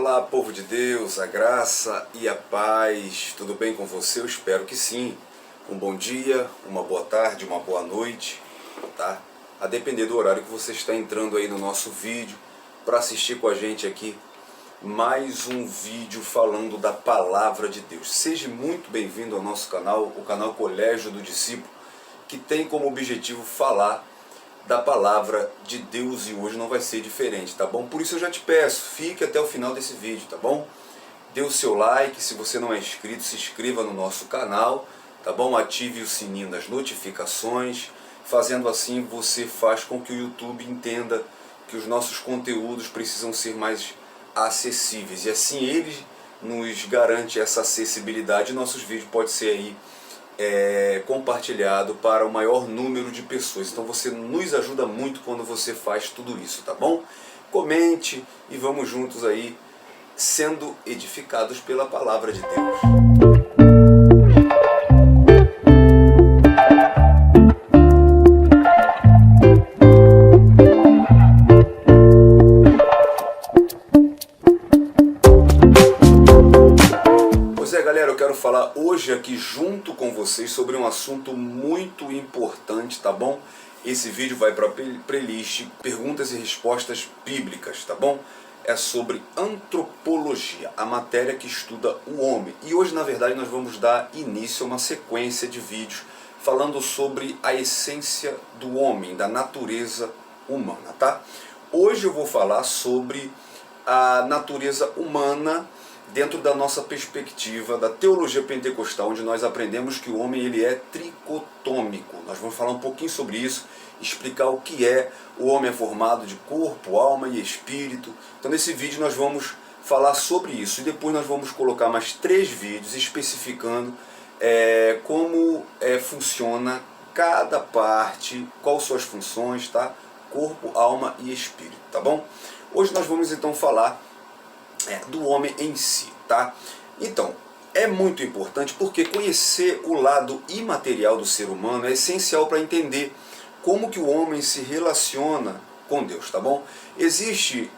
Olá, povo de Deus, a graça e a paz, tudo bem com você? Eu espero que sim. Um bom dia, uma boa tarde, uma boa noite, tá? A depender do horário que você está entrando aí no nosso vídeo para assistir com a gente aqui mais um vídeo falando da Palavra de Deus. Seja muito bem-vindo ao nosso canal, o canal Colégio do Discípulo, que tem como objetivo falar da Palavra de Deus, e hoje não vai ser diferente, tá bom? Por isso eu já te peço, fique até o final desse vídeo, tá bom? Dê o seu like, se você não é inscrito, se inscreva no nosso canal, tá bom? Ative o sininho das notificações, fazendo assim você faz com que o YouTube entenda que os nossos conteúdos precisam ser mais acessíveis, e assim ele nos garante essa acessibilidade. Nossos vídeos podem ser aí compartilhado para o maior número de pessoas. Então você nos ajuda muito quando você faz tudo isso, tá bom? Comente e vamos juntos aí sendo edificados pela Palavra de Deus. Galera, eu quero falar hoje aqui junto com vocês sobre um assunto muito importante, tá bom? Esse vídeo vai para a playlist Perguntas e Respostas Bíblicas, tá bom? É sobre antropologia, a matéria que estuda o homem. E hoje, na verdade, nós vamos dar início a uma sequência de vídeos falando sobre a essência do homem, da natureza humana, tá? Hoje eu vou falar sobre a natureza humana dentro da nossa perspectiva da teologia pentecostal, onde nós aprendemos que o homem ele é tricotômico. Nós vamos falar um pouquinho sobre isso, explicar o que é. O homem é formado de corpo, alma e espírito. Então nesse vídeo nós vamos falar sobre isso, e depois nós vamos colocar mais 3 vídeos especificando como funciona cada parte, quais suas funções, tá? Corpo, alma e espírito, tá bom? Hoje nós vamos então falar do homem em si, tá? Então, é muito importante porque conhecer o lado imaterial do ser humano é essencial para entender como que o homem se relaciona com Deus, tá bom? Existe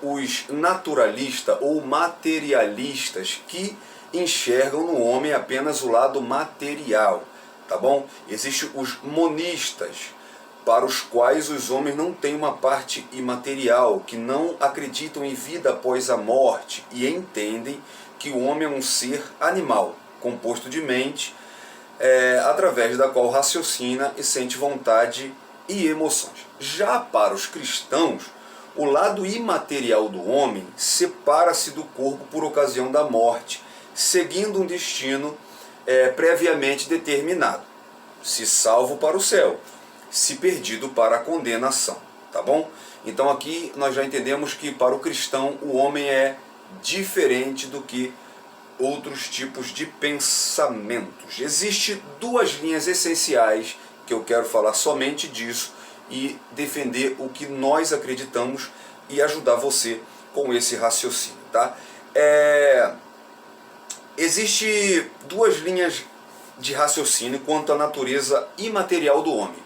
os naturalistas ou materialistas que enxergam no homem apenas o lado material, tá bom? Existem os monistas, para os quais os homens não têm uma parte imaterial, que não acreditam em vida após a morte e entendem que o homem é um ser animal, composto de mente, através da qual raciocina e sente vontade e emoções. Já para os cristãos, o lado imaterial do homem separa-se do corpo por ocasião da morte, seguindo um destino previamente determinado, se salvo para o céu, se perdido para a condenação, tá bom? Então aqui nós já entendemos que para o cristão o homem é diferente do que outros tipos de pensamentos. Existem 2 linhas essenciais que eu quero falar somente disso e defender o que nós acreditamos e ajudar você com esse raciocínio, tá? Existem 2 linhas de raciocínio quanto à natureza imaterial do homem.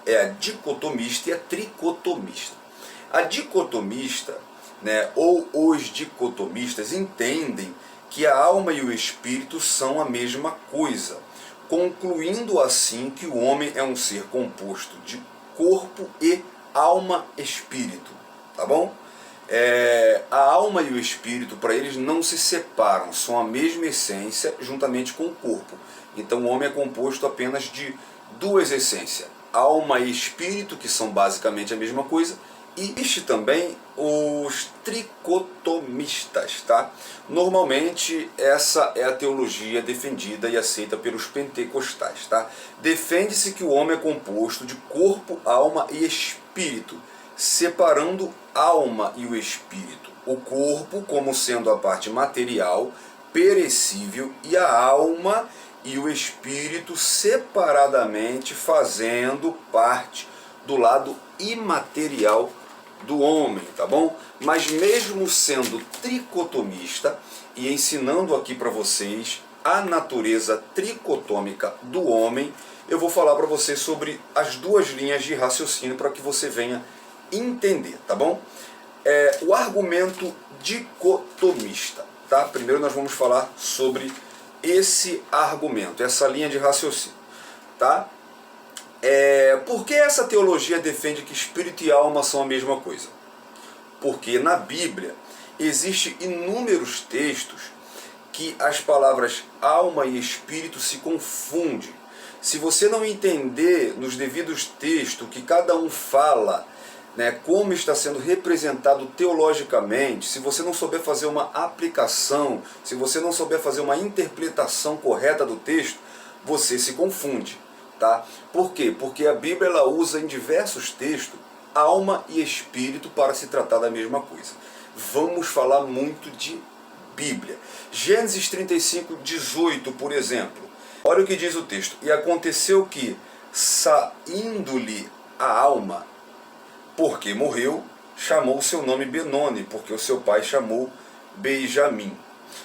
É a dicotomista e a tricotomista. A dicotomista, ou os dicotomistas, entendem que a alma e o espírito são a mesma coisa, concluindo assim que o homem é um ser composto de corpo e alma-espírito, tá bom? A alma e o espírito, para eles, não se separam, são a mesma essência juntamente com o corpo. Então o homem é composto apenas de 2 essências, alma e espírito, que são basicamente a mesma coisa. E existe também os tricotomistas, tá? Normalmente essa é a teologia defendida e aceita pelos pentecostais, tá? Defende-se que o homem é composto de corpo, alma e espírito, separando alma e o espírito. O corpo como sendo a parte material, perecível, e a alma e o espírito separadamente fazendo parte do lado imaterial do homem, tá bom? Mas mesmo sendo tricotomista e ensinando aqui para vocês a natureza tricotômica do homem, eu vou falar para vocês sobre as 2 linhas de raciocínio para que você venha entender, tá bom? O argumento dicotomista. Tá? Primeiro nós vamos falar sobre esse argumento, essa linha de raciocínio. Tá? Por que essa teologia defende que espírito e alma são a mesma coisa? Porque na Bíblia existem inúmeros textos que as palavras alma e espírito se confundem. Se você não entender nos devidos textos que cada um fala, como está sendo representado teologicamente, se você não souber fazer uma aplicação, se você não souber fazer uma interpretação correta do texto, você se confunde. Tá? Por quê? Porque a Bíblia ela usa em diversos textos alma e espírito para se tratar da mesma coisa. Vamos falar muito de Bíblia. Gênesis 35, 18, por exemplo. Olha o que diz o texto. E aconteceu que, saindo-lhe a alma, porque morreu, chamou o seu nome Benoni, porque o seu pai chamou Benjamim.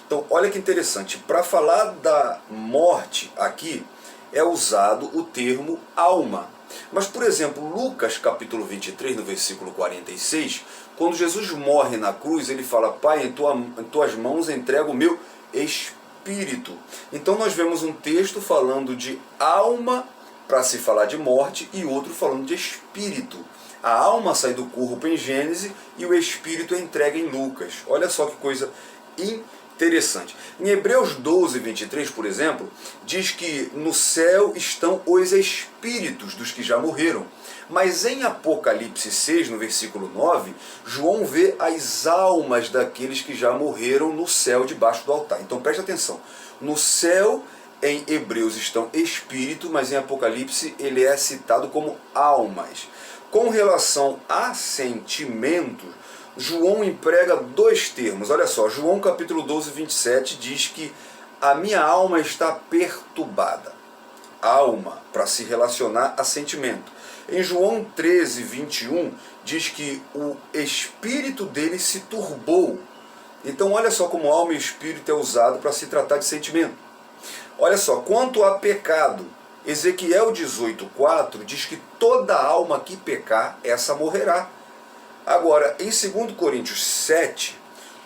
Então, olha que interessante. Para falar da morte aqui, é usado o termo alma. Mas, por exemplo, Lucas capítulo 23, no versículo 46, quando Jesus morre na cruz, ele fala: Pai, em tuas mãos entrego o meu espírito. Então nós vemos um texto falando de alma para se falar de morte e outro falando de espírito. A alma sai do corpo em Gênesis e o espírito é entregue em Lucas. Olha só que coisa interessante. Em Hebreus 12, 23, por exemplo, diz que no céu estão os espíritos dos que já morreram. Mas em Apocalipse 6, no versículo 9, João vê as almas daqueles que já morreram no céu debaixo do altar. Então preste atenção. No céu, em Hebreus, estão espíritos, mas em Apocalipse ele é citado como almas. Com relação a sentimentos, João emprega dois termos. Olha só, João capítulo 12, 27 diz que a minha alma está perturbada. Alma, para se relacionar a sentimento. Em João 13, 21, diz que o espírito dele se turbou. Então olha só como alma e espírito é usado para se tratar de sentimento. Olha só, quanto a pecado, Ezequiel 18:4 diz que toda alma que pecar, essa morrerá. Agora, em 2 Coríntios 7,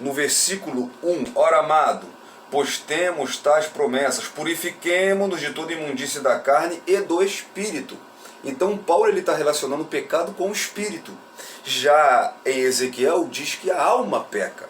no versículo 1, ora amado, pois temos tais promessas, purifiquemo-nos de toda imundície da carne e do espírito. Então Paulo está relacionando o pecado com o espírito. Já em Ezequiel diz que a alma peca.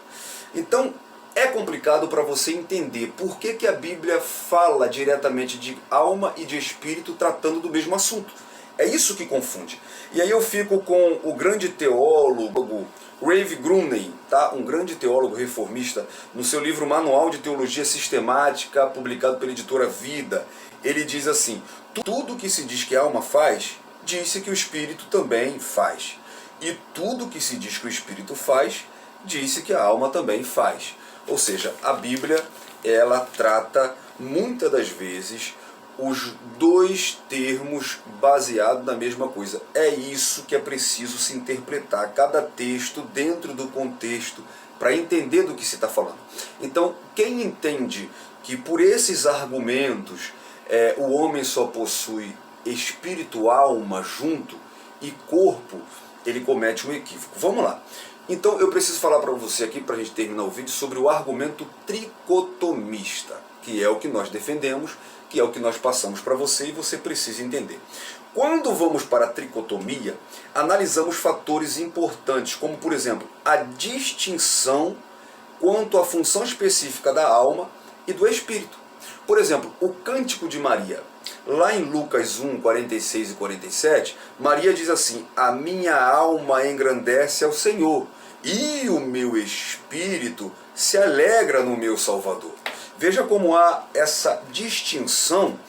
Então é complicado para você entender por que a Bíblia fala diretamente de alma e de espírito tratando do mesmo assunto. É isso que confunde. E aí eu fico com o grande teólogo Ravi Grunen, tá? Um grande teólogo reformista, no seu livro Manual de Teologia Sistemática, publicado pela editora Vida. Ele diz assim: tudo que se diz que a alma faz, diz-se que o espírito também faz. E tudo que se diz que o espírito faz, diz-se que a alma também faz. Ou seja, a Bíblia, ela trata muitas das vezes os dois termos baseados na mesma coisa. É isso que é preciso se interpretar, cada texto dentro do contexto, para entender do que se está falando. Então, quem entende que por esses argumentos o homem só possui espírito, alma junto e corpo, ele comete um equívoco. Vamos lá. Então eu preciso falar para você aqui, para a gente terminar o vídeo, sobre o argumento tricotomista, que é o que nós defendemos, que é o que nós passamos para você e você precisa entender. Quando vamos para a tricotomia, analisamos fatores importantes, como por exemplo, a distinção quanto à função específica da alma e do espírito. Por exemplo, o Cântico de Maria. Lá em Lucas 1, 46 e 47, Maria diz assim: a minha alma engrandece ao Senhor, e o meu espírito se alegra no meu Salvador. Veja como há essa distinção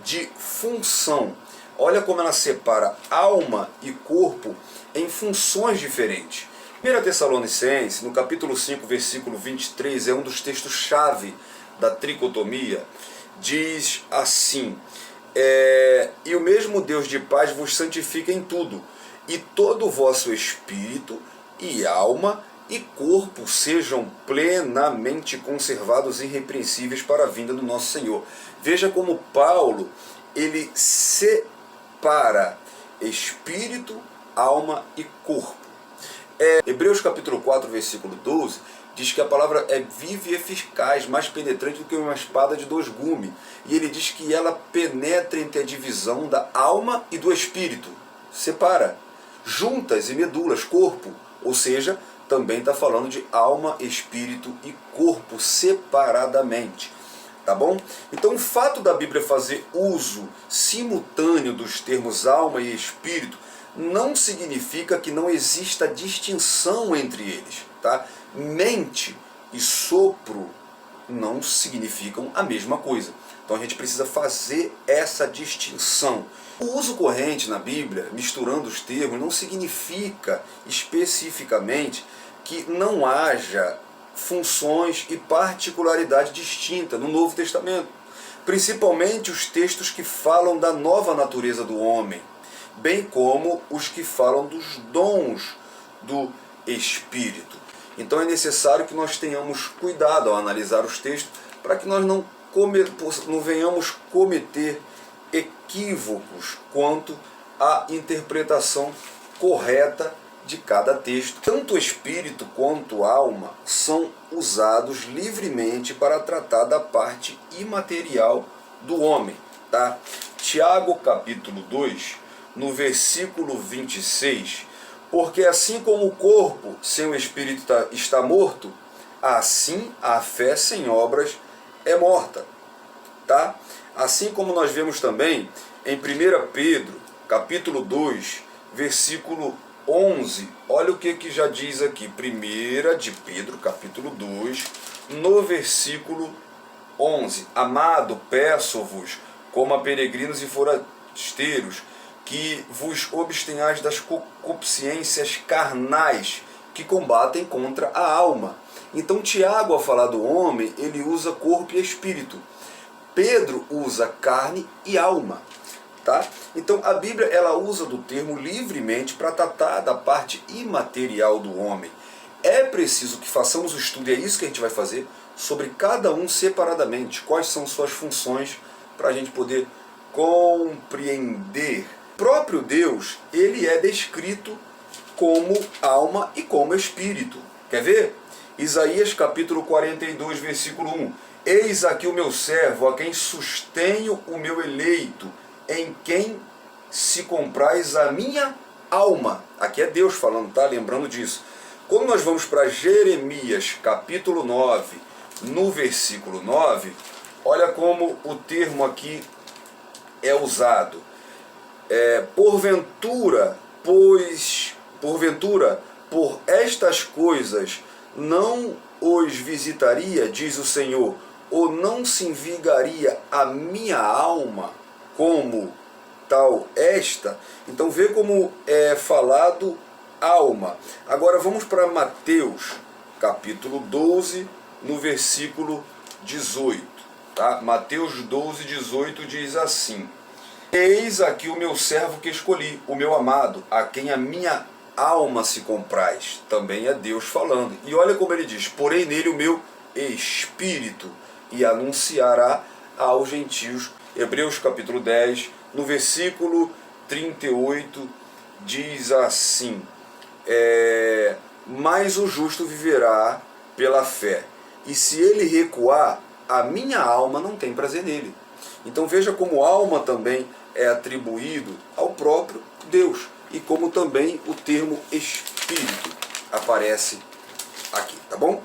de função. Olha como ela separa alma e corpo em funções diferentes. 1 Tessalonicenses, no capítulo 5, versículo 23, é um dos textos-chave da tricotomia. Diz assim: e o mesmo Deus de paz vos santifica em tudo, e todo o vosso espírito e alma e corpo sejam plenamente conservados e irrepreensíveis para a vinda do nosso Senhor. Veja como Paulo, ele separa espírito, alma e corpo. Hebreus capítulo 4, versículo 12, diz que a palavra é viva e eficaz, mais penetrante do que uma espada de dois gumes. E ele diz que ela penetra entre a divisão da alma e do espírito. Separa. Juntas e medulas, corpo. Ou seja, também está falando de alma, espírito e corpo separadamente. Tá bom? Então o fato da Bíblia fazer uso simultâneo dos termos alma e espírito não significa que não exista distinção entre eles. Tá? Mente e sopro não significam a mesma coisa. Então a gente precisa fazer essa distinção. O uso corrente na Bíblia, misturando os termos, não significa especificamente que não haja funções e particularidade distinta no Novo Testamento. Principalmente os textos que falam da nova natureza do homem, bem como os que falam dos dons do Espírito. Então é necessário que nós tenhamos cuidado ao analisar os textos para que nós não venhamos cometer equívocos quanto à interpretação correta de cada texto. Tanto o espírito quanto a alma são usados livremente para tratar da parte imaterial do homem. Tá? Tiago capítulo 2, no versículo 26, porque assim como o corpo sem o espírito está morto, assim a fé sem obras é morta. Tá? Assim como nós vemos também em 1 Pedro, capítulo 2, versículo 11, olha o que já diz aqui, 1 de Pedro, capítulo 2, no versículo 11. Amado, peço-vos, como a peregrinos e forasteiros, que vos abstenhais das concupiscências carnais que combatem contra a alma. Então Tiago, ao falar do homem, ele usa corpo e espírito. Pedro usa carne e alma. Tá? Então a Bíblia ela usa do termo livremente para tratar da parte imaterial do homem. É preciso que façamos o estudo, e é isso que a gente vai fazer, sobre cada um separadamente, quais são suas funções, para a gente poder compreender. O próprio Deus, ele é descrito como alma e como espírito. Quer ver? Isaías capítulo 42, versículo 1. Eis aqui o meu servo, a quem sustenho o meu eleito, em quem se compraz a minha alma. Aqui é Deus falando, tá? Lembrando disso. Quando nós vamos para Jeremias, capítulo 9, no versículo 9, olha como o termo aqui é usado. Porventura, por estas coisas não os visitaria, diz o Senhor, ou não se invigaria a minha alma como tal esta. Então vê como é falado alma. Agora vamos para Mateus, capítulo 12, no versículo 18. Tá? Mateus 12, 18 diz assim: Eis aqui o meu servo que escolhi, o meu amado, a quem a minha alma se compraz. Também é Deus falando. E olha como ele diz: porém nele o meu espírito, e anunciará aos gentios. Hebreus capítulo 10, no versículo 38, diz assim: mas o justo viverá pela fé, e se ele recuar, a minha alma não tem prazer nele. Então veja como alma também é atribuído ao próprio Deus, e como também o termo espírito aparece aqui, tá bom?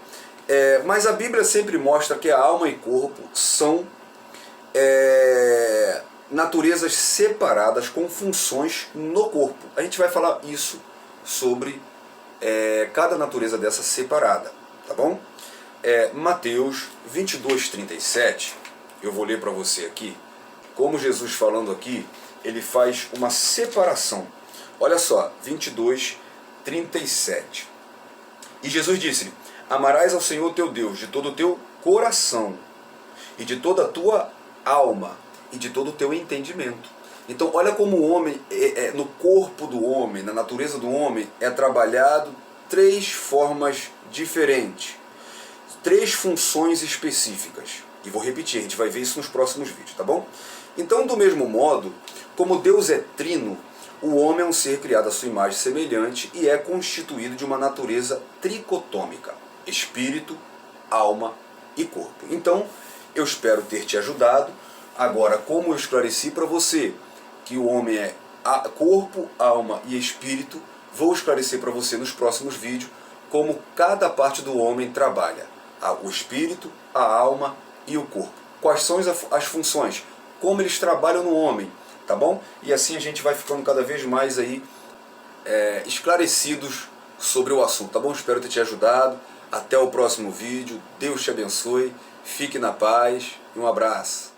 Mas a Bíblia sempre mostra que a alma e corpo são naturezas separadas com funções no corpo. A gente vai falar isso sobre cada natureza dessa separada, tá bom? Mateus 22, 37, eu vou ler para você aqui, como Jesus falando aqui, ele faz uma separação. Olha só, 22, 37. E Jesus disse-lhe: amarás ao Senhor teu Deus de todo o teu coração, e de toda a tua alma, e de todo o teu entendimento. Então olha como o homem, no corpo do homem, na natureza do homem, é trabalhado três formas diferentes, três funções específicas. E vou repetir, a gente vai ver isso nos próximos vídeos, tá bom? Então, do mesmo modo, como Deus é trino, O homem é um ser criado à sua imagem semelhante e é constituído de uma natureza tricotômica: espírito, alma e corpo. Então, eu espero ter te ajudado. Agora, como eu esclareci para você que o homem é corpo, alma e espírito, vou esclarecer para você nos próximos vídeos como cada parte do homem trabalha: o espírito, a alma e o corpo. Quais são as funções, como eles trabalham no homem, tá bom? E assim a gente vai ficando cada vez mais aí esclarecidos sobre o assunto, tá bom? Espero ter te ajudado. Até o próximo vídeo. Deus te abençoe. Fique na paz e um abraço.